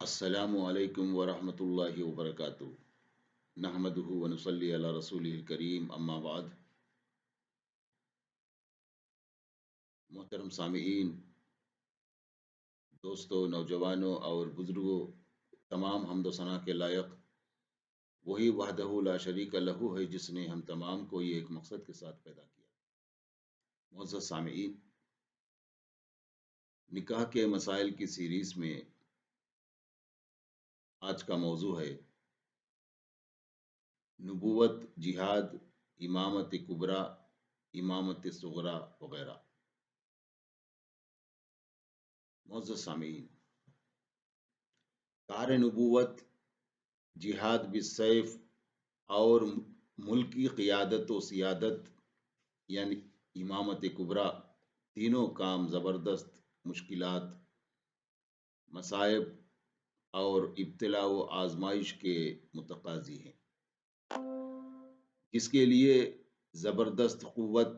السلام علیکم ورحمۃ اللہ وبرکاتہ۔ نحمدہ ونصلی علی رسول الکریم، اما بعد۔ محترم سامعین، دوستوں، نوجوانوں اور بزرگوں، تمام حمد و ثنا کے لائق وہی وحدہ لا شریک لہ ہے جس نے ہم تمام کو یہ ایک مقصد کے ساتھ پیدا کیا۔ معزز سامعین، نکاح کے مسائل کی سیریز میں آج کا موضوع ہے نبوت، جہاد، امامت کبریٰ، امامت صغریٰ وغیرہ۔ معزز سامعین، کار نبوت، جہاد بالسیف اور ملکی قیادت و سیادت یعنی امامت کبریٰ، تینوں کام زبردست مشکلات، مصائب اور ابتلاء و آزمائش کے متقاضی ہیں، جس کے لیے زبردست قوت،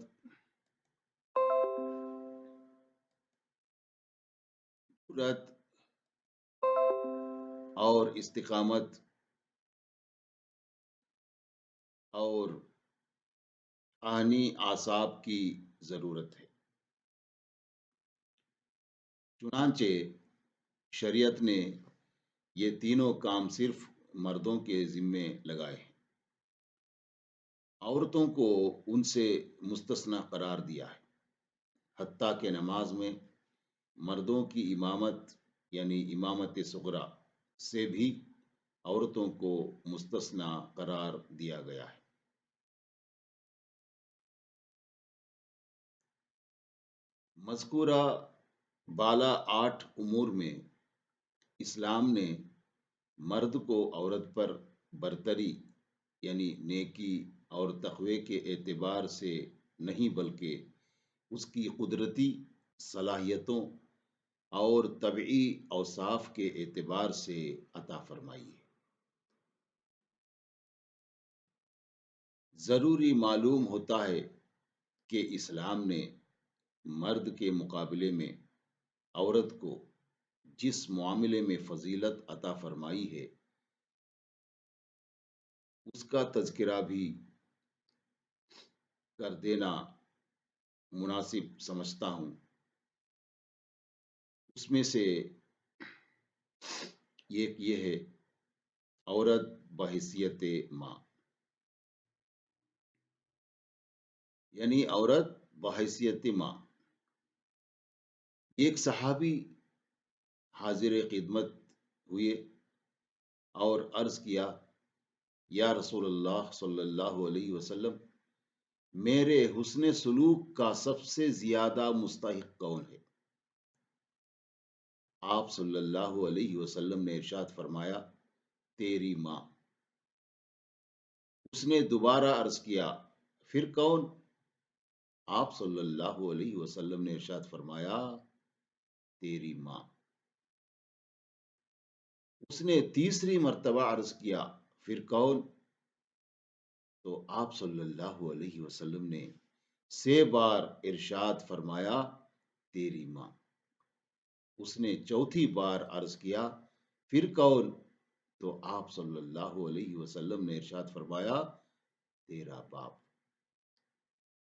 جرأت اور استقامت اور آہنی اعصاب کی ضرورت ہے۔ چنانچہ شریعت نے یہ تینوں کام صرف مردوں کے ذمے لگائے ہیں، عورتوں کو ان سے مستثنی قرار دیا ہے، حتیٰ کہ نماز میں مردوں کی امامت یعنی امامت صغریٰ سے بھی عورتوں کو مستثنی قرار دیا گیا ہے۔ مذکورہ بالا 8 امور میں اسلام نے مرد کو عورت پر برتری یعنی نیکی اور تقوی کے اعتبار سے نہیں بلکہ اس کی قدرتی صلاحیتوں اور طبعی اوصاف کے اعتبار سے عطا فرمائی ہے۔ ضروری معلوم ہوتا ہے کہ اسلام نے مرد کے مقابلے میں عورت کو جس معاملے میں فضیلت عطا فرمائی ہے اس کا تذکرہ بھی کر دینا مناسب سمجھتا ہوں۔ اس میں سے ایک یہ ہے عورت بحیثیت ماں، یعنی عورت بحیثیت ماں۔ ایک صحابی حاضر خدمت ہوئے اور عرض کیا، یا رسول اللہ صلی اللہ علیہ وسلم، میرے حسن سلوک کا سب سے زیادہ مستحق کون ہے؟ آپ صلی اللہ علیہ وسلم نے ارشاد فرمایا، تیری ماں۔ اس نے دوبارہ عرض کیا، پھر کون؟ آپ صلی اللہ علیہ وسلم نے ارشاد فرمایا، تیری ماں۔ اس نے تیسری مرتبہ عرض کیا، پھر کون؟ تو آپ صلی اللہ علیہ وسلم نے 6 بار ارشاد فرمایا، تیری ماں۔ اس نے چوتھی بار عرض کیا، پھر کون؟ تو آپ صلی اللہ علیہ وسلم نے ارشاد فرمایا، تیرا باپ۔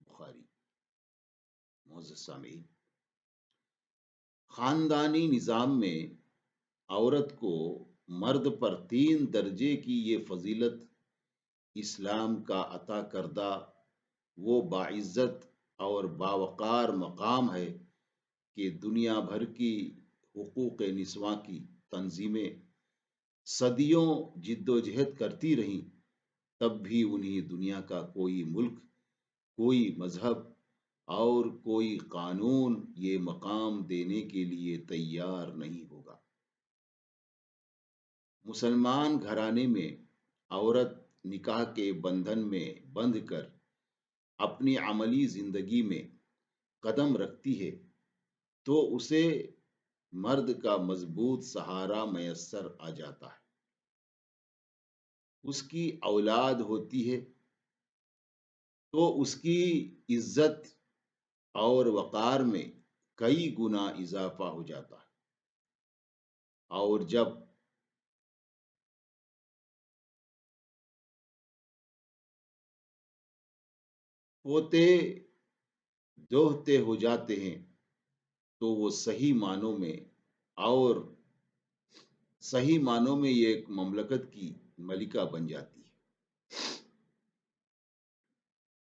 بخاری۔ معزز سامعین، خاندانی نظام میں عورت کو مرد پر 3 درجے کی یہ فضیلت اسلام کا عطا کردہ وہ باعزت اور باوقار مقام ہے کہ دنیا بھر کی حقوق نسواں کی تنظیمیں صدیوں جد و جہد کرتی رہیں، تب بھی انہیں دنیا کا کوئی ملک، کوئی مذہب اور کوئی قانون یہ مقام دینے کے لیے تیار نہیں ہوگا۔ مسلمان گھرانے میں عورت نکاح کے بندھن میں بندھ کر اپنی عملی زندگی میں قدم رکھتی ہے تو اسے مرد کا مضبوط سہارا میسر آ جاتا ہے، اس کی اولاد ہوتی ہے تو اس کی عزت اور وقار میں کئی گنا اضافہ ہو جاتا ہے، اور جب پوتے دوہتے ہو جاتے ہیں تو وہ صحیح معنوں میں یہ ایک مملکت کی ملکہ بن جاتی ہے۔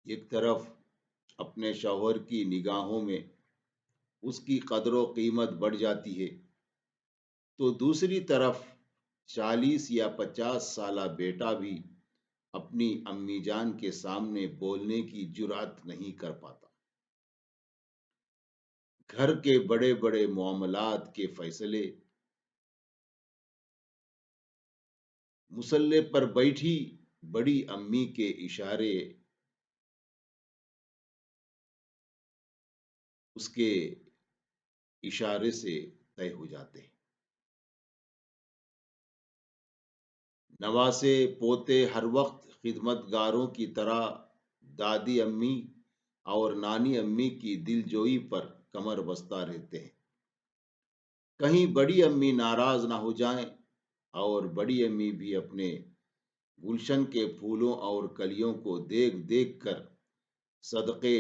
ایک طرف اپنے شوہر کی نگاہوں میں اس کی قدر و قیمت بڑھ جاتی ہے، تو دوسری طرف 40 یا 50 سالہ بیٹا بھی اپنی امی جان کے سامنے بولنے کی جرات نہیں کر پاتا۔ گھر کے بڑے بڑے معاملات کے فیصلے مسلح پر بیٹھی بڑی امی کے اس کے اشارے سے طے ہو جاتے ہیں۔ نواسے پوتے ہر وقت خدمت گاروں کی طرح دادی امی اور نانی امی کی دل جوئی پر کمر بستہ رہتے ہیں۔ کہیں بڑی امی ناراض نہ ہو جائیں اور بڑی امی بھی اپنے گلشن کے پھولوں اور کلیوں کو دیکھ دیکھ کر صدقے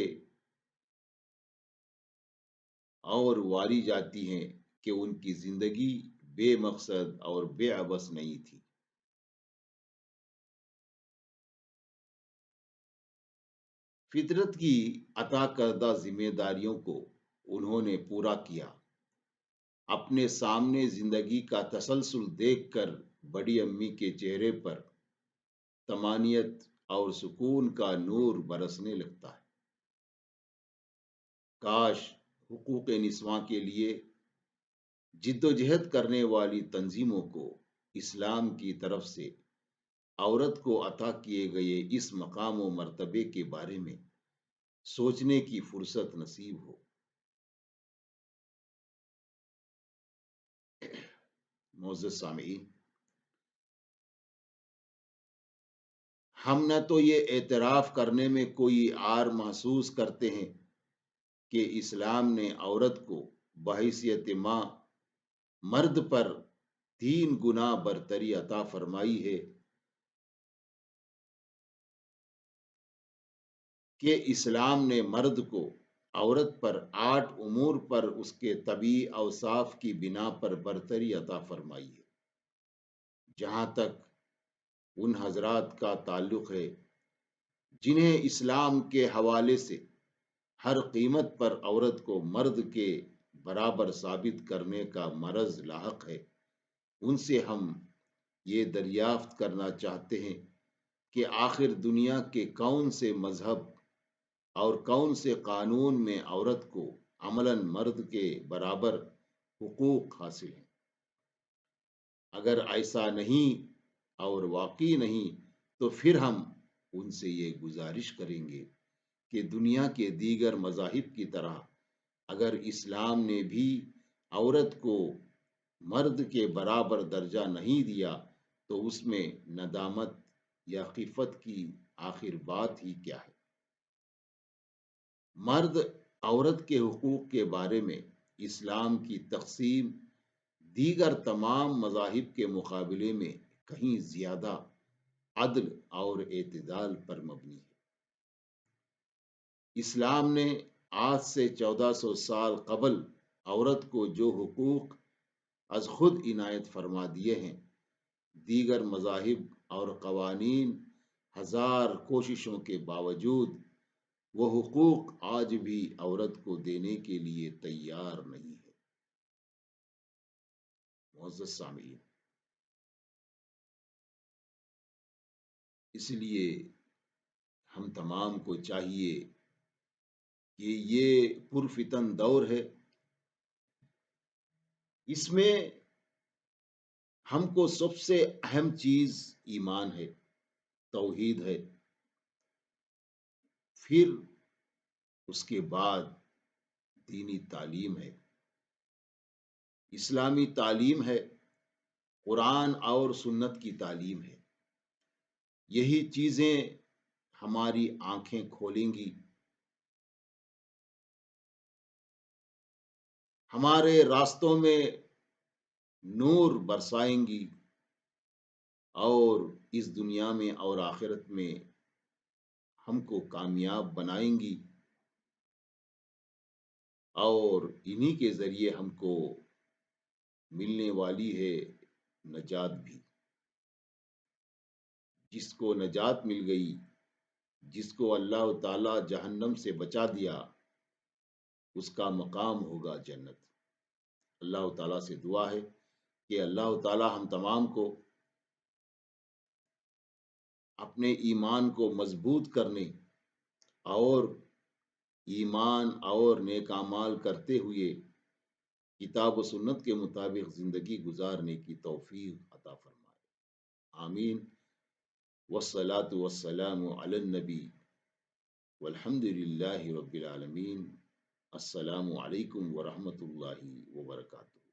اور واری جاتی ہیں کہ ان کی زندگی بے مقصد اور بے عبث نہیں تھی۔ فطرت کی عطا کردہ ذمہ داریوں کو انہوں نے پورا کیا۔ اپنے سامنے زندگی کا تسلسل دیکھ کر بڑی امی کے چہرے پر طمانینت اور سکون کا نور برسنے لگتا ہے۔ کاش حقوق نسواں کے لیے جد و جہد کرنے والی تنظیموں کو اسلام کی طرف سے عورت کو عطا کیے گئے اس مقام و مرتبے کے بارے میں سوچنے کی فرصت نصیب ہو۔ معزز سامعین، ہم نہ تو یہ اعتراف کرنے میں کوئی عار محسوس کرتے ہیں کہ اسلام نے عورت کو بحیثیت ماں مرد پر 3 گنا برتری عطا فرمائی ہے، کہ اسلام نے مرد کو عورت پر 8 امور پر اس کے طبعی اوصاف کی بنا پر برتری عطا فرمائی ہے۔ جہاں تک ان حضرات کا تعلق ہے جنہیں اسلام کے حوالے سے ہر قیمت پر عورت کو مرد کے برابر ثابت کرنے کا مرض لاحق ہے، ان سے ہم یہ دریافت کرنا چاہتے ہیں کہ آخر دنیا کے کون سے مذہب اور کون سے قانون میں عورت کو عملاً مرد کے برابر حقوق حاصل ہیں؟ اگر ایسا نہیں اور واقعی نہیں تو پھر ہم ان سے یہ گزارش کریں گے کہ دنیا کے دیگر مذاہب کی طرح اگر اسلام نے بھی عورت کو مرد کے برابر درجہ نہیں دیا تو اس میں ندامت یا خفت کی آخر بات ہی کیا ہے؟ مرد عورت کے حقوق کے بارے میں اسلام کی تقسیم دیگر تمام مذاہب کے مقابلے میں کہیں زیادہ عدل اور اعتدال پر مبنی ہے۔ اسلام نے آج سے 1400 سال قبل عورت کو جو حقوق از خود عنایت فرما دیے ہیں، دیگر مذاہب اور قوانین ہزار کوششوں کے باوجود وہ حقوق آج بھی عورت کو دینے کے لیے تیار نہیں ہے۔ معزز سامعین، اس لیے ہم تمام کو چاہیے کہ یہ پرفتن دور ہے، اس میں ہم کو سب سے اہم چیز ایمان ہے، توحید ہے، پھر اس کے بعد دینی تعلیم ہے، اسلامی تعلیم ہے، قرآن اور سنت کی تعلیم ہے۔ یہی چیزیں ہماری آنکھیں کھولیں گی، ہمارے راستوں میں نور برسائیں گی اور اس دنیا میں اور آخرت میں ہم کو کامیاب بنائیں گی، اور انہی کے ذریعے ہم کو ملنے والی ہے نجات بھی۔ جس کو نجات مل گئی، جس کو اللہ تعالی جہنم سے بچا دیا، اس کا مقام ہوگا جنت۔ اللہ تعالیٰ سے دعا ہے کہ اللہ تعالیٰ ہم تمام کو اپنے ایمان کو مضبوط کرنے اور ایمان اور نیک اعمال کرتے ہوئے کتاب و سنت کے مطابق زندگی گزارنے کی توفیق عطا فرمائے۔ آمین۔ والصلاة والسلام علی النبی والحمد للہ رب العالمین۔ السلام علیکم ورحمۃ اللہ وبرکاتہ۔